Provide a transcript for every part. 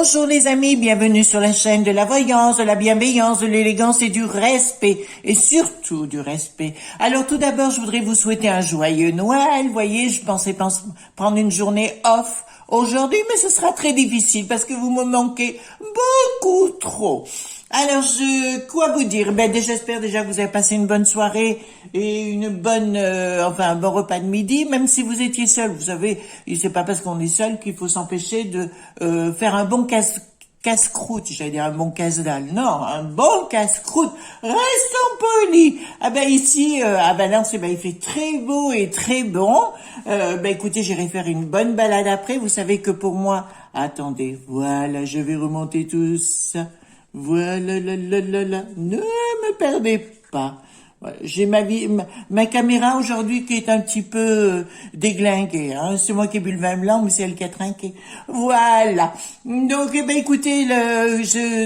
Bonjour les amis, bienvenue sur la chaîne de la voyance, de la bienveillance, de l'élégance et du respect, et surtout du respect. Alors tout d'abord, je voudrais vous souhaiter un joyeux Noël. Vous voyez, je pensais prendre une journée off aujourd'hui, mais ce sera très difficile parce que vous me manquez beaucoup trop. Alors, quoi vous dire? J'espère déjà que vous avez passé une bonne soirée et une bonne, un bon repas de midi, même si vous étiez seul. Vous savez, c'est pas parce qu'on est seul qu'il faut s'empêcher de faire un bon casse-croûte, j'allais dire un bon casse-dalle. Non, un bon casse-croûte. Restons polis. Ici, à Valence, il fait très beau et très bon. Écoutez, j'irai faire une bonne balade après. Vous savez que pour moi, attendez, voilà, je vais remonter tout ça. Voilà, ne me perdez pas. Voilà, j'ai ma caméra aujourd'hui qui est un petit peu déglinguée. Hein. C'est moi qui ai bu le vin blanc, mais c'est elle qui a trinqué. Voilà. Donc, écoutez,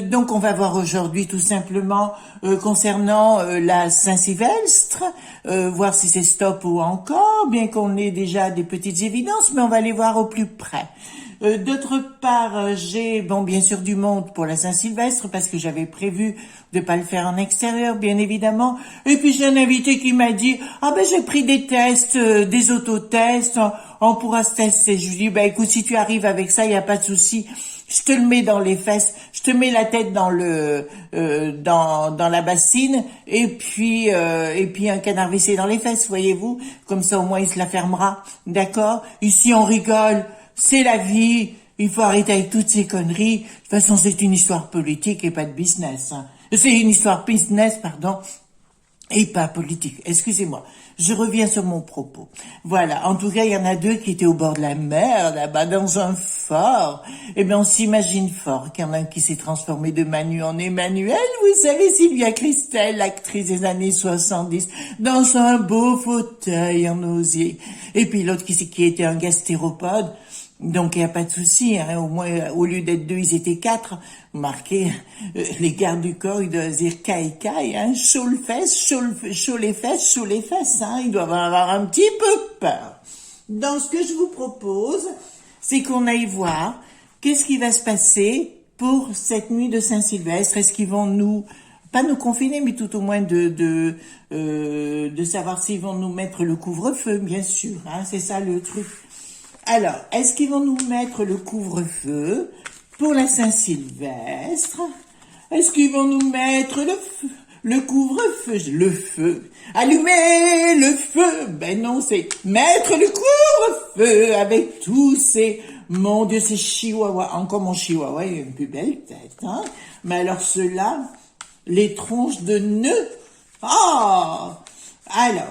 donc on va voir aujourd'hui tout simplement concernant la Saint-Sylvestre, voir si c'est stop ou encore, bien qu'on ait déjà des petites évidences, mais on va les voir au plus près. D'autre part, j'ai bien sûr du monde pour la Saint-Sylvestre parce que j'avais prévu de pas le faire en extérieur, bien évidemment. Et puis j'ai un invité qui m'a dit j'ai pris des tests, des autotests, on pourra se tester. Je lui dis écoute, si tu arrives avec ça, il y a pas de souci. Je te le mets dans les fesses, je te mets la tête dans dans la bassine et puis un canard WC dans les fesses, voyez-vous. Comme ça au moins il se la fermera, d'accord. Ici on rigole. C'est la vie, il faut arrêter avec toutes ces conneries. De toute façon, c'est une histoire politique et pas de business. Hein. C'est une histoire business, pardon, et pas politique. Excusez-moi, je reviens sur mon propos. Voilà, en tout cas, il y en a deux qui étaient au bord de la mer, là-bas, dans un fort. On s'imagine fort qu'il y en a un qui s'est transformé de Manu en Emmanuel. Vous savez, Sylvia Christel, l'actrice des années 70, dans un beau fauteuil en osier. Et puis l'autre qui était un gastéropode. Donc il n'y a pas de souci, hein. Au moins au lieu d'être 2, ils étaient 4. Marquez, les gardes du corps, ils doivent dire caille, hein, chaud les fesses, hein. Ils doivent avoir un petit peu peur. Donc ce que je vous propose, c'est qu'on aille voir qu'est-ce qui va se passer pour cette nuit de Saint-Sylvestre. Est-ce qu'ils vont pas nous confiner, mais tout au moins de savoir s'ils vont nous mettre le couvre-feu, bien sûr, hein, c'est ça le truc. Alors, est-ce qu'ils vont nous mettre le couvre-feu pour la Saint-Sylvestre? Est-ce qu'ils vont nous mettre le couvre-feu? Le feu. Allumer le feu. Non, c'est mettre le couvre-feu avec tous ces... Mon Dieu, ces chihuahuas. Encore mon chihuahua, il a une plus belle tête, hein. Mais alors ceux-là, les tronches de nœuds. Alors...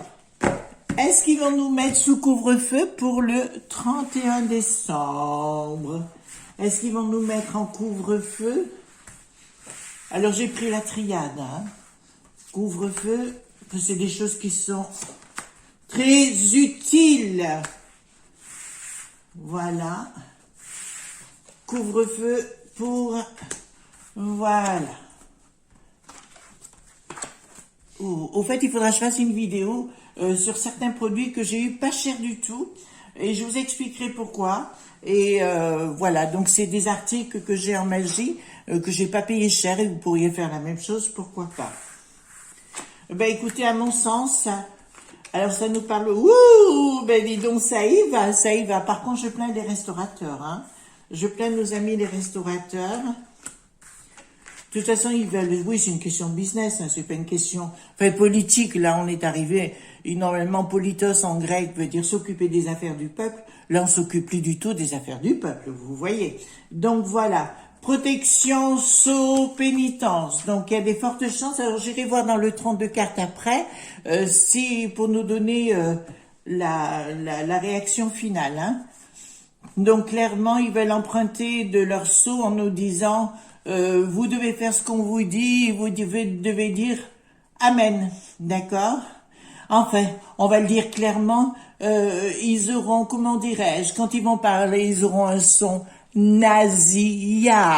Est-ce qu'ils vont nous mettre sous couvre-feu pour le 31 décembre? Est-ce qu'ils vont nous mettre en couvre-feu? Alors j'ai pris la triade, hein. Couvre-feu, c'est des choses qui sont très utiles. Voilà. Couvre-feu pour... Voilà. Au fait, il faudra que je fasse une vidéo sur certains produits que j'ai eu pas cher du tout. Et je vous expliquerai pourquoi. Et voilà, donc c'est des articles que j'ai en magie, que j'ai pas payé cher et vous pourriez faire la même chose, pourquoi pas. Écoutez, à mon sens, alors ça nous parle... dis donc, ça y va. Par contre, je plains les restaurateurs, hein. Je plains nos amis les restaurateurs. De toute façon, ils veulent... Oui, c'est une question de business, hein, c'est pas une question... politique, là, on est arrivé... Normalement, politos en grec veut dire s'occuper des affaires du peuple. Là, on s'occupe plus du tout des affaires du peuple, vous voyez. Donc, voilà. Protection, sceau, pénitence. Donc, il y a des fortes chances. Alors, j'irai voir dans le 32 cartes après, si pour nous donner la réaction finale. Hein. Donc, clairement, ils veulent emprunter de leur sceau en nous disant... vous devez faire ce qu'on vous dit, vous devez dire Amen, d'accord? Enfin, on va le dire clairement, ils auront, comment dirais-je, quand ils vont parler, ils auront un son nasillard.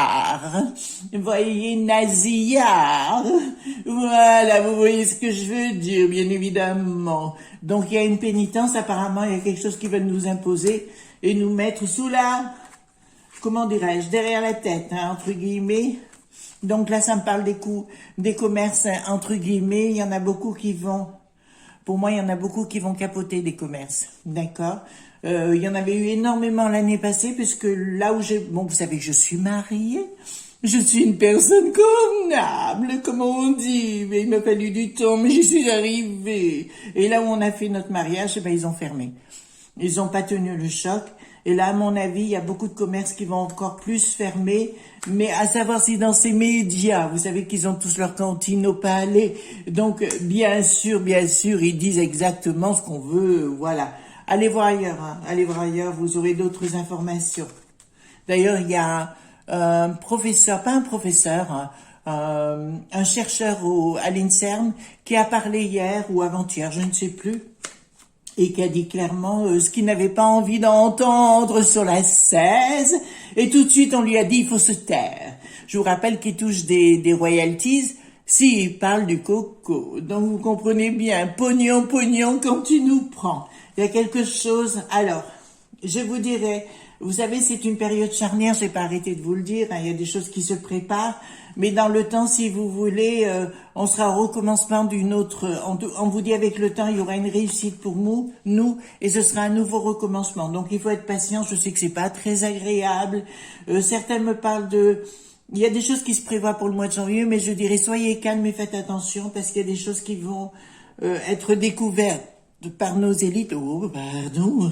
Vous voyez, nasillard. Voilà, vous voyez ce que je veux dire, bien évidemment. Donc, il y a une pénitence, apparemment, il y a quelque chose qu'ils veulent nous imposer et nous mettre sous la comment dirais-je, derrière la tête, hein, entre guillemets. Donc là, ça me parle des coûts, des commerces, hein, entre guillemets. Il y en a beaucoup qui vont, pour moi, il y en a beaucoup qui vont capoter des commerces, d'accord. Il y en avait eu énormément l'année passée, puisque là où bon, vous savez que je suis mariée, je suis une personne convenable, comme on dit, mais il m'a fallu du temps, mais j'y suis arrivée. Et là où on a fait notre mariage, eh ben, ils ont fermé. Ils ont pas tenu le choc. Et là, à mon avis, il y a beaucoup de commerces qui vont encore plus fermer. Mais à savoir si dans ces médias, vous savez qu'ils ont tous leur cantine au palais. Donc, bien sûr, ils disent exactement ce qu'on veut. Voilà. Allez voir ailleurs, hein. Allez voir ailleurs, vous aurez d'autres informations. D'ailleurs, il y a un professeur, pas un professeur, hein, un chercheur à l'INSERM qui a parlé hier ou avant-hier, je ne sais plus, et qui a dit clairement ce qu'il n'avait pas envie d'entendre sur la 16, et tout de suite on lui a dit il faut se taire. Je vous rappelle qu'il touche des royalties s'il parle du coco. Donc vous comprenez bien, pognon, quand tu nous prends. Il y a quelque chose, alors, je vous dirais, vous savez, c'est une période charnière, je n'ai pas arrêté de vous le dire, hein, il y a des choses qui se préparent, mais dans le temps, si vous voulez, on sera au recommencement d'une autre, on vous dit avec le temps, il y aura une réussite pour nous, et ce sera un nouveau recommencement. Donc il faut être patient, je sais que c'est pas très agréable, certains me parlent il y a des choses qui se prévoient pour le mois de janvier, mais je dirais soyez calmes et faites attention, parce qu'il y a des choses qui vont être découvertes par nos élites, oh pardon,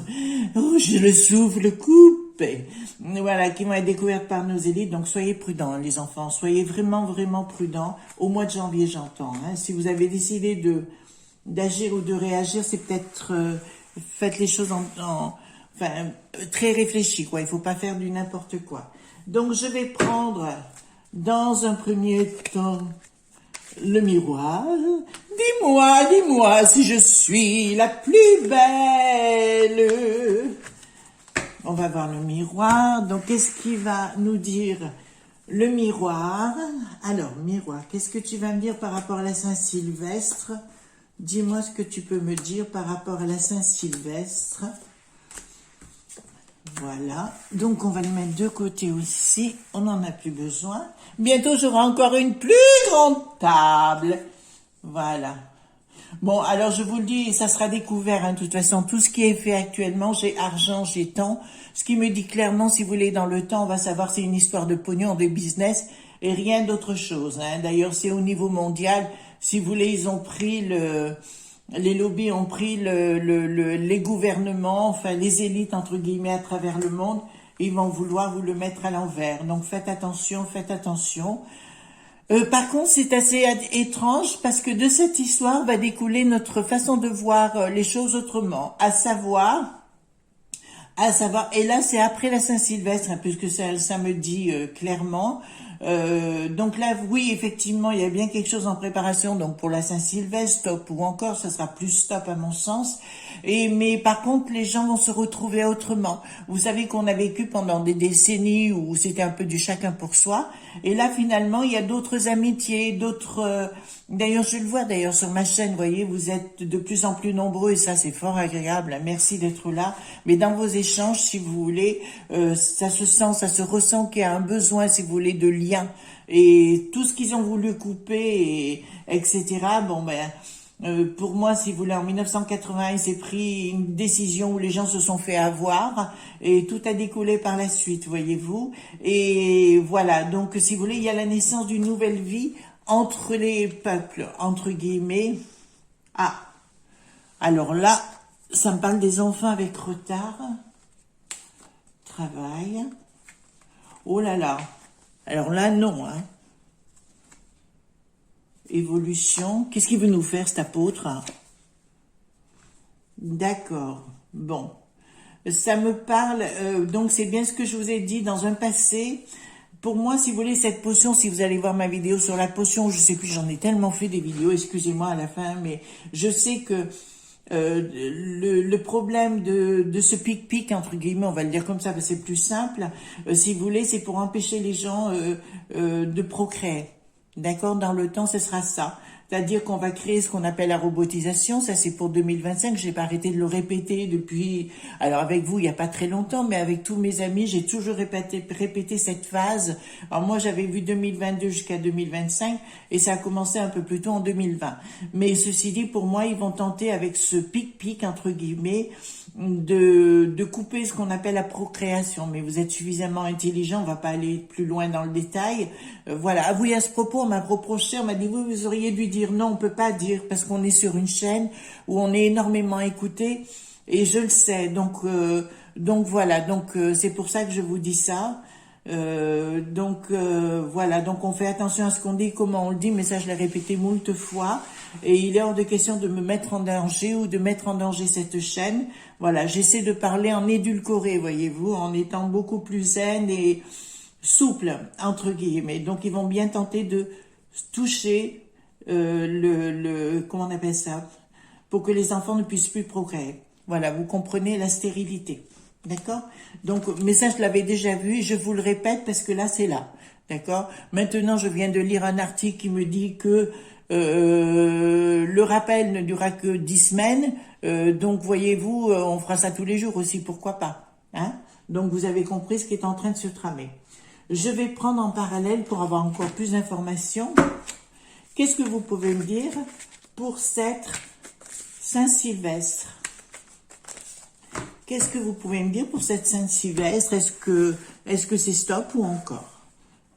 oh j'ai le souffle coupé, voilà, qui vont être découvertes par nos élites, donc soyez prudents les enfants, soyez vraiment prudents, au mois de janvier j'entends, hein. Si vous avez décidé d'agir ou de réagir, c'est peut-être, faites les choses enfin, très réfléchi, quoi, il faut pas faire du n'importe quoi. Donc je vais prendre, dans un premier temps, le miroir. Dis-moi si je suis la plus belle. On va voir le miroir. Donc, qu'est-ce qui va nous dire le miroir? Alors, miroir, qu'est-ce que tu vas me dire par rapport à la Saint-Sylvestre? Dis-moi ce que tu peux me dire par rapport à la Saint-Sylvestre. Voilà, donc on va le mettre de côté aussi, on n'en a plus besoin. Bientôt j'aurai encore une plus grande table. Voilà. Bon, alors je vous le dis, ça sera découvert, hein, de toute façon, tout ce qui est fait actuellement, j'ai argent, j'ai temps. Ce qui me dit clairement, si vous voulez, dans le temps, on va savoir c'est une histoire de pognon, de business, et rien d'autre chose, hein. D'ailleurs, c'est au niveau mondial, si vous voulez, ils ont pris les lobbies ont pris les gouvernements, enfin les élites entre guillemets à travers le monde, et ils vont vouloir vous le mettre à l'envers. Donc faites attention, faites attention. Par contre, c'est assez étrange parce que de cette histoire va découler notre façon de voir les choses autrement, à savoir, et là c'est après la Saint-Sylvestre, hein, puisque ça me dit clairement. Donc là, oui, effectivement, il y a bien quelque chose en préparation. Donc pour la Saint-Sylvestre, stop, ou encore, ça sera plus stop à mon sens. Mais par contre, les gens vont se retrouver autrement. Vous savez qu'on a vécu pendant des décennies où c'était un peu du chacun pour soi. Et là, finalement, il y a d'autres amitiés, d'autres. D'ailleurs, je le vois d'ailleurs sur ma chaîne, vous voyez, vous êtes de plus en plus nombreux et ça, c'est fort agréable. Merci d'être là. Mais dans vos échanges, si vous voulez, ça se sent, ça se ressent qu'il y a un besoin, si vous voulez, de lien. Et tout ce qu'ils ont voulu couper, etc. Bon, pour moi, si vous voulez, en 1980, il s'est pris une décision où les gens se sont fait avoir et tout a découlé par la suite, voyez-vous. Et voilà, donc si vous voulez, il y a la naissance d'une nouvelle vie entre les peuples, entre guillemets. Ah, alors là, ça me parle des enfants avec retard. Travail. Oh là là. Alors là, non, hein. Évolution. Qu'est-ce qu'il veut nous faire, cet apôtre? D'accord. Bon. Ça me parle, donc c'est bien ce que je vous ai dit dans un passé. Pour moi, si vous voulez, cette potion, si vous allez voir ma vidéo sur la potion, je sais plus, j'en ai tellement fait des vidéos, excusez-moi à la fin, mais je sais que le problème de ce pic-pic, entre guillemets, on va le dire comme ça, parce que c'est plus simple, si vous voulez, c'est pour empêcher les gens de procréer. D'accord? Dans le temps, ce sera ça. C'est-à-dire qu'on va créer ce qu'on appelle la robotisation. Ça, c'est pour 2025. J'ai pas arrêté de le répéter depuis. Alors avec vous, il y a pas très longtemps, mais avec tous mes amis, j'ai toujours répété cette phase. Alors moi, j'avais vu 2022 jusqu'à 2025, et ça a commencé un peu plus tôt en 2020. Mais ceci dit, pour moi, ils vont tenter avec ce pic entre guillemets de couper ce qu'on appelle la procréation. Mais vous êtes suffisamment intelligent, on va pas aller plus loin dans le détail. Voilà. Ah oui, à ce propos, on m'a reproché, on m'a dit, oui, vous auriez dû dire non, on peut pas dire, parce qu'on est sur une chaîne où on est énormément écouté, et je le sais. Donc voilà, c'est pour ça que je vous dis ça. Voilà, donc on fait attention à ce qu'on dit, comment on le dit, mais ça je l'ai répété moult fois, et il est hors de question de me mettre en danger ou de mettre en danger cette chaîne. Voilà, j'essaie de parler en édulcoré, voyez-vous, en étant beaucoup plus zen et souple, entre guillemets. Donc ils vont bien tenter de toucher comment on appelle ça, pour que les enfants ne puissent plus procréer. Voilà, vous comprenez la stérilité. D'accord? Donc, mais ça, je l'avais déjà vu, et je vous le répète parce que là, c'est là. D'accord? Maintenant, je viens de lire un article qui me dit que le rappel ne durera que 10 semaines. Donc, voyez-vous, on fera ça tous les jours aussi, pourquoi pas? Hein? Donc, vous avez compris ce qui est en train de se tramer. Je vais prendre en parallèle pour avoir encore plus d'informations. Qu'est-ce que vous pouvez me dire pour cette Saint-Sylvestre? Qu'est-ce que vous pouvez me dire pour cette Saint-Sylvestre? Est-ce que c'est stop ou encore?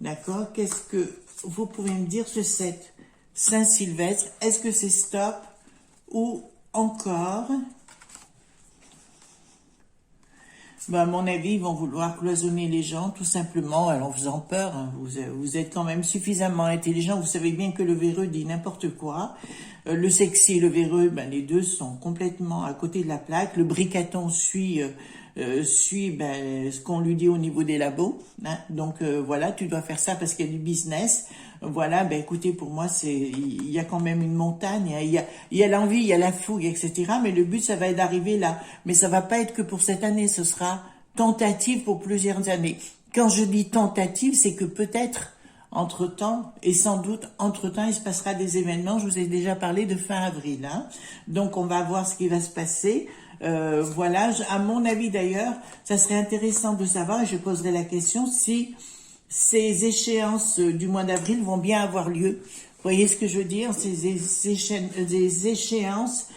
D'accord? Qu'est-ce que vous pouvez me dire sur cette Saint-Sylvestre? Est-ce que c'est stop ou encore? Ben, à mon avis, ils vont vouloir cloisonner les gens, tout simplement, en faisant peur. Hein. Vous êtes quand même suffisamment intelligent. Vous savez bien que le véreux dit n'importe quoi. Le sexy et le véreux, ben, les deux sont complètement à côté de la plaque. Le bricaton suit ce qu'on lui dit au niveau des labos. Hein. Donc, voilà, tu dois faire ça parce qu'il y a du business. Voilà, ben écoutez, pour moi, il y a quand même une montagne, il y a l'envie, il y a la fougue, etc. Mais le but, ça va être d'arriver là. Mais ça va pas être que pour cette année, ce sera tentative pour plusieurs années. Quand je dis tentative, c'est que peut-être, entre-temps, et sans doute, entre-temps, il se passera des événements. Je vous ai déjà parlé de fin avril, hein. Donc, on va voir ce qui va se passer. Voilà, à mon avis d'ailleurs, ça serait intéressant de savoir, et je poserai la question, si ces échéances du mois d'avril vont bien avoir lieu. Vous voyez ce que je veux dire? Des échéances,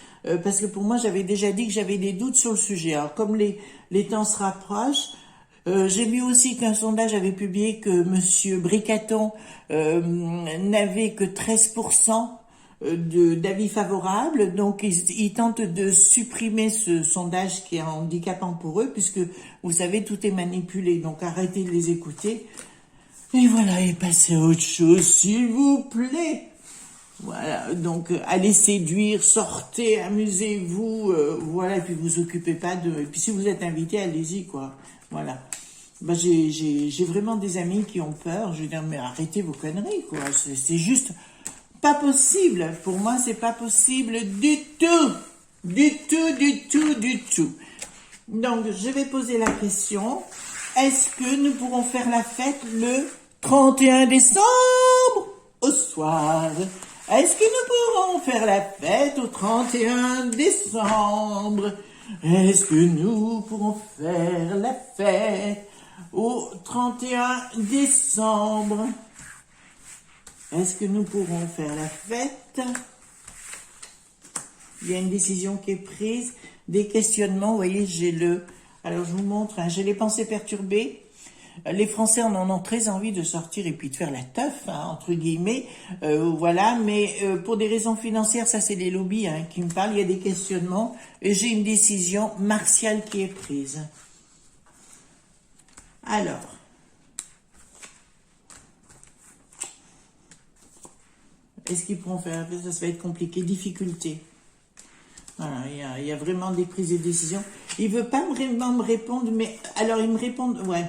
parce que pour moi, j'avais déjà dit que j'avais des doutes sur le sujet. Alors, comme les temps se rapprochent, j'ai vu aussi qu'un sondage avait publié que Monsieur Bricaton n'avait que 13% d'avis favorables. Donc, ils tentent de supprimer ce sondage qui est handicapant pour eux, puisque, vous savez, tout est manipulé. Donc, arrêtez de les écouter. Et voilà, et passez à autre chose, s'il vous plaît. Voilà, donc allez séduire, sortez, amusez-vous, voilà, et puis vous occupez pas de... Et puis si vous êtes invité, allez-y, quoi. Voilà. Ben, j'ai vraiment des amis qui ont peur. Je veux dire, mais arrêtez vos conneries, quoi. C'est juste pas possible. Pour moi, c'est pas possible du tout. Du tout, du tout, du tout. Donc, je vais poser la question. Est-ce que nous pourrons faire la fête le 31 décembre au soir? Est-ce que nous pourrons faire la fête au 31 décembre? Est-ce que nous pourrons faire la fête au 31 décembre? Est-ce que nous pourrons faire la fête? Il y a une décision qui est prise. Des questionnements, vous voyez, alors je vous montre, hein, j'ai les pensées perturbées. Les Français en ont très envie de sortir et puis de faire la teuf, hein, entre guillemets, voilà, mais pour des raisons financières, ça c'est les lobbies hein, qui me parlent, il y a des questionnements, et j'ai une décision martiale qui est prise. Alors, est-ce qu'ils pourront faire, ça va être compliqué, difficulté. Voilà, il y a vraiment des prises de décision. Il veut pas vraiment me répondre, mais alors ils me répondent, ouais,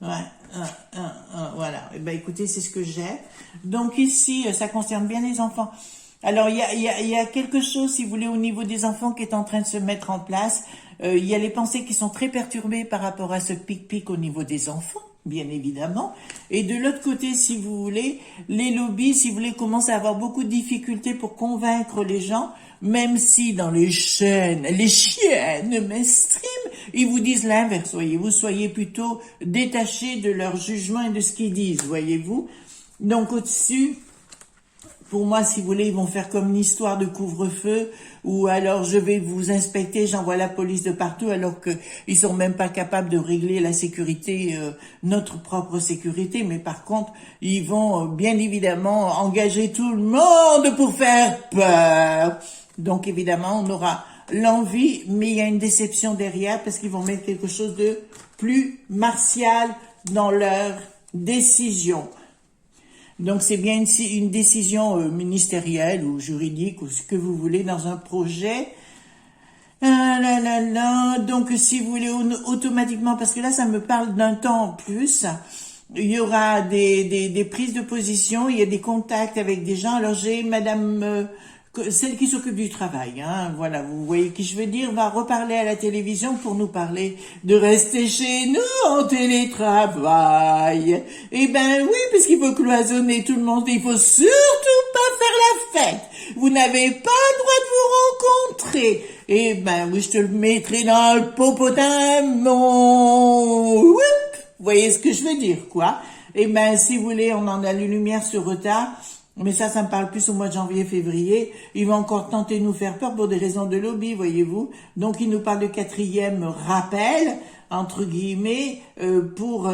voilà. Et ben écoutez, c'est ce que j'ai. Donc ici, ça concerne bien les enfants. Alors il y a quelque chose, si vous voulez, au niveau des enfants qui est en train de se mettre en place. Il y a les pensées qui sont très perturbées par rapport à ce pic-pic au niveau des enfants. bien évidemment. Et de l'autre côté, si vous voulez, les lobbies, si vous voulez, commencent à avoir beaucoup de difficultés pour convaincre les gens, même si dans les chaînes mainstream, ils vous disent l'inverse, voyez-vous, soyez plutôt détachés de leur jugement et de ce qu'ils disent, voyez-vous. Donc au-dessus, pour moi, si vous voulez, ils vont faire comme une histoire de couvre-feu, ou alors je vais vous inspecter, j'envoie la police de partout, alors que ils sont même pas capables de régler la sécurité, notre propre sécurité. Mais par contre, ils vont bien évidemment engager tout le monde pour faire peur. Donc évidemment, on aura l'envie, mais il y a une déception derrière, parce qu'ils vont mettre quelque chose de plus martial dans leur décision. Donc c'est bien une décision ministérielle ou juridique ou ce que vous voulez dans un projet. Ah là là là. Donc si vous voulez automatiquement, parce que là ça me parle d'un temps en plus, il y aura des prises de position, il y a des contacts avec des gens. Alors j'ai madame celle qui s'occupe du travail, hein, voilà, vous voyez qui je veux dire, va reparler à la télévision pour nous parler de rester chez nous en télétravail. Eh ben oui, parce qu'il faut cloisonner tout le monde, il faut surtout pas faire la fête. Vous n'avez pas le droit de vous rencontrer. Eh ben oui, je te le mettrai dans le popotin, mon... Oup, vous voyez ce que je veux dire, quoi. Eh ben si vous voulez, on en a les lumières sur retard. Mais ça me parle plus au mois de janvier-février. Ils vont encore tenter de nous faire peur pour des raisons de lobby, voyez-vous. Donc, ils nous parlent de 4e rappel, entre guillemets, pour,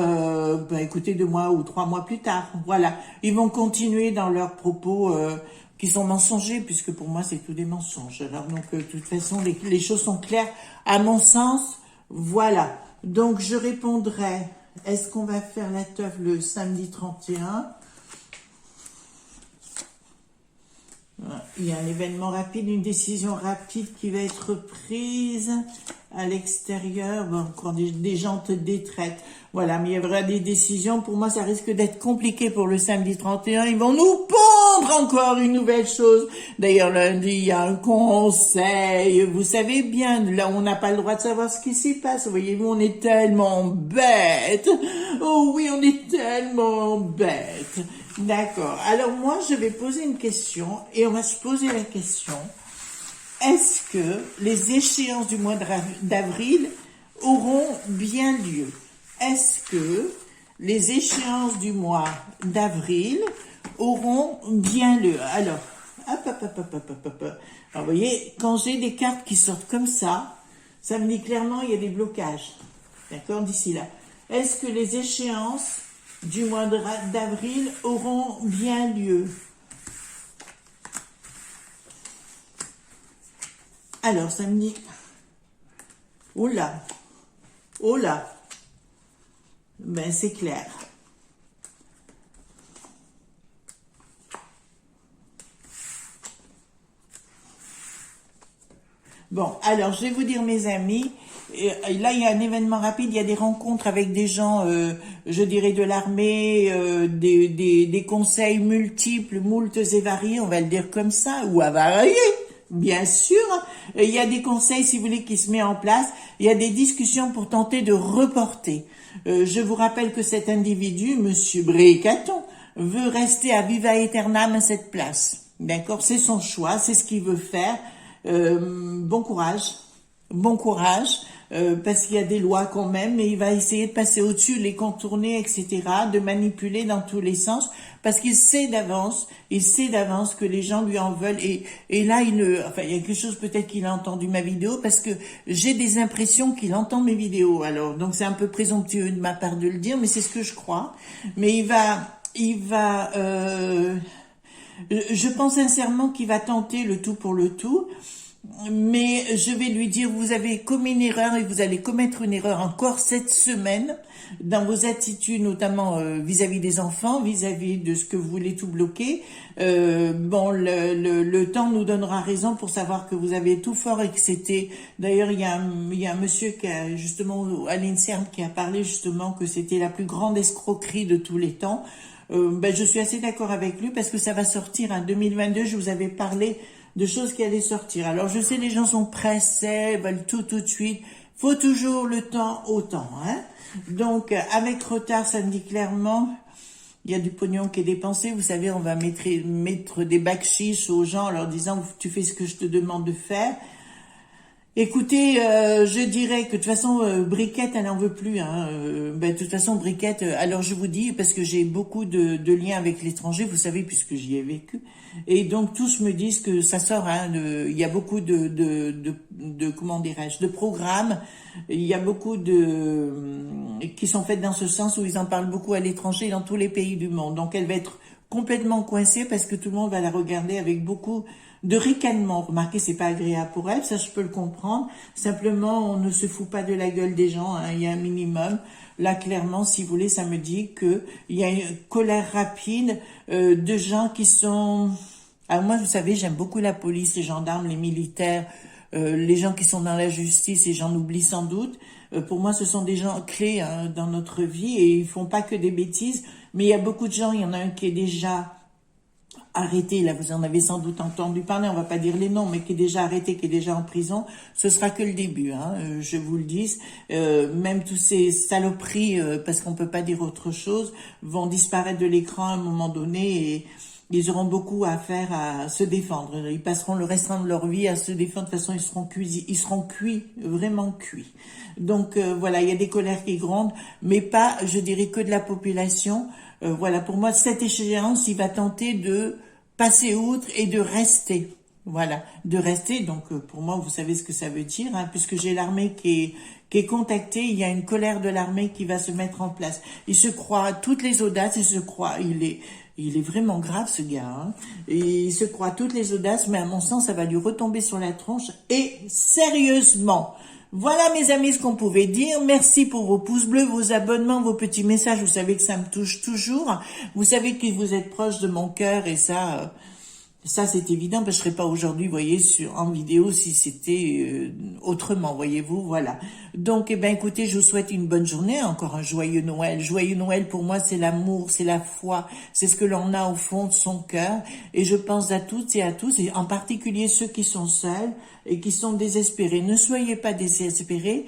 écoutez, 2 mois ou 3 mois plus tard. Voilà. Ils vont continuer dans leurs propos qui sont mensongers, puisque pour moi, c'est tout des mensonges. Alors, donc, de toute façon, les choses sont claires. À mon sens, voilà. Donc, je répondrai, est-ce qu'on va faire la teuf le samedi 31 ? Il y a un événement rapide, une décision rapide qui va être prise à l'extérieur. Bon, quand des gens te détraitent. Voilà, mais il y aura des décisions. Pour moi, ça risque d'être compliqué pour le samedi 31. Ils vont nous pondre encore une nouvelle chose. D'ailleurs, lundi, il y a un conseil. Vous savez bien, là, on n'a pas le droit de savoir ce qui s'y passe. Voyez-vous, on est tellement bêtes. Oh oui, on est tellement bêtes. D'accord. Alors moi, je vais poser une question et on va se poser la question, est-ce que les échéances du mois d'avril auront bien lieu? Est-ce que les échéances du mois d'avril auront bien lieu? Alors, Alors, vous voyez, quand j'ai des cartes qui sortent comme ça me dit clairement il y a des blocages. D'accord, d'ici là. Est-ce que les échéances du mois d'avril auront bien lieu? Alors, ça me dit... Oh là, oh là. Ben, c'est clair. Bon, alors, je vais vous dire, mes amis, là, il y a un événement rapide, il y a des rencontres avec des gens, je dirais, de l'armée, des conseils multiples, moultes et variés, on va le dire comme ça, ou avariés, bien sûr. Il y a des conseils, si vous voulez, qui se mettent en place. Il y a des discussions pour tenter de reporter. Je vous rappelle que cet individu, Monsieur Brécaton, veut rester à viva aeternam à cette place. D'accord? C'est son choix, c'est ce qu'il veut faire. Bon courage, parce qu'il y a des lois quand même, mais il va essayer de passer au-dessus, les contourner, etc., de manipuler dans tous les sens, parce qu'il sait d'avance que les gens lui en veulent, et là, il y a quelque chose peut-être qu'il a entendu ma vidéo, parce que j'ai des impressions qu'il entend mes vidéos, alors, donc c'est un peu présomptueux de ma part de le dire, mais c'est ce que je crois, mais je pense sincèrement qu'il va tenter le tout pour le tout, mais je vais lui dire, vous avez commis une erreur et vous allez commettre une erreur encore cette semaine dans vos attitudes, notamment vis-à-vis des enfants, vis-à-vis de ce que vous voulez tout bloquer. Le temps nous donnera raison pour savoir que vous avez tout fort et que c'était... D'ailleurs, il y a un monsieur qui a justement, à l'INSERM, qui a parlé justement que c'était la plus grande escroquerie de tous les temps. Je suis assez d'accord avec lui parce que ça va sortir en 2022. Je vous avais parlé de choses qui allaient sortir. Alors, je sais, les gens sont pressés, veulent tout de suite. faut toujours le temps au temps, hein. Donc, avec retard, ça me dit clairement, il y a du pognon qui est dépensé. Vous savez, on va mettre des bacs-chiches aux gens en leur disant, tu fais ce que je te demande de faire. Écoutez, je dirais que de toute façon, Briquette, elle n'en veut plus. Hein. De toute façon, Briquette, alors je vous dis, parce que j'ai beaucoup de liens avec l'étranger, vous savez, puisque j'y ai vécu, et donc tous me disent que ça sort. Hein, il y a beaucoup de comment dirais-je, de programmes. Il y a beaucoup qui sont faits dans ce sens où ils en parlent beaucoup à l'étranger, dans tous les pays du monde. Donc elle va être complètement coincée parce que tout le monde va la regarder avec beaucoup de ricanement. Remarquez, c'est pas agréable pour elle, ça je peux le comprendre. Simplement, on ne se fout pas de la gueule des gens, hein, il y a un minimum. Là, clairement, si vous voulez, ça me dit que il y a une colère rapide de gens qui sont... Alors moi, vous savez, j'aime beaucoup la police, les gendarmes, les militaires, les gens qui sont dans la justice, et j'en oublie sans doute. Pour moi, ce sont des gens clés hein, dans notre vie et ils font pas que des bêtises. Mais il y a beaucoup de gens, il y en a un qui est déjà arrêté, là vous en avez sans doute entendu parler, on va pas dire les noms, mais qui est déjà arrêté, qui est déjà en prison, ce sera que le début, hein, je vous le dis. Même tous ces saloperies, parce qu'on peut pas dire autre chose, vont disparaître de l'écran à un moment donné et ils auront beaucoup à faire à se défendre. Ils passeront le restant de leur vie à se défendre. De toute façon, ils seront cuits, vraiment cuits. Donc voilà, il y a des colères qui grondent, mais pas, je dirais, que de la population. Voilà, pour moi, cette échéance, il va tenter de passer outre et de rester. Voilà, de rester. Donc, pour moi, vous savez ce que ça veut dire, hein, puisque j'ai l'armée qui est contactée. Il y a une colère de l'armée qui va se mettre en place. Il se croit à toutes les audaces. Il est vraiment grave, ce gars. Hein. Et il se croit à toutes les audaces, mais à mon sens, ça va lui retomber sur la tronche. Et sérieusement. Voilà mes amis ce qu'on pouvait dire. Merci pour vos pouces bleus, vos abonnements, vos petits messages. Vous savez que ça me touche toujours. Vous savez que vous êtes proche de mon cœur et ça c'est évident parce que je serais pas aujourd'hui, vous voyez, en vidéo si c'était autrement, voyez-vous, voilà. Donc, eh ben, écoutez, je vous souhaite une bonne journée, encore un joyeux Noël. Joyeux Noël, pour moi, c'est l'amour, c'est la foi, c'est ce que l'on a au fond de son cœur. Et je pense à toutes et à tous, et en particulier ceux qui sont seuls et qui sont désespérés. Ne soyez pas désespérés.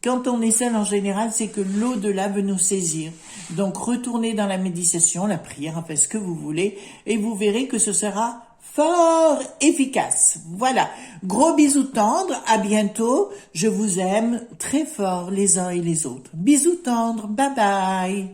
Quand on est seul, en général, c'est que l'au-delà veut nous saisir. Donc, retournez dans la méditation, la prière, enfin, ce que vous voulez, et vous verrez que ce sera fort efficace. Voilà. Gros bisous tendres. À bientôt. Je vous aime très fort les uns et les autres. Bisous tendres. Bye bye.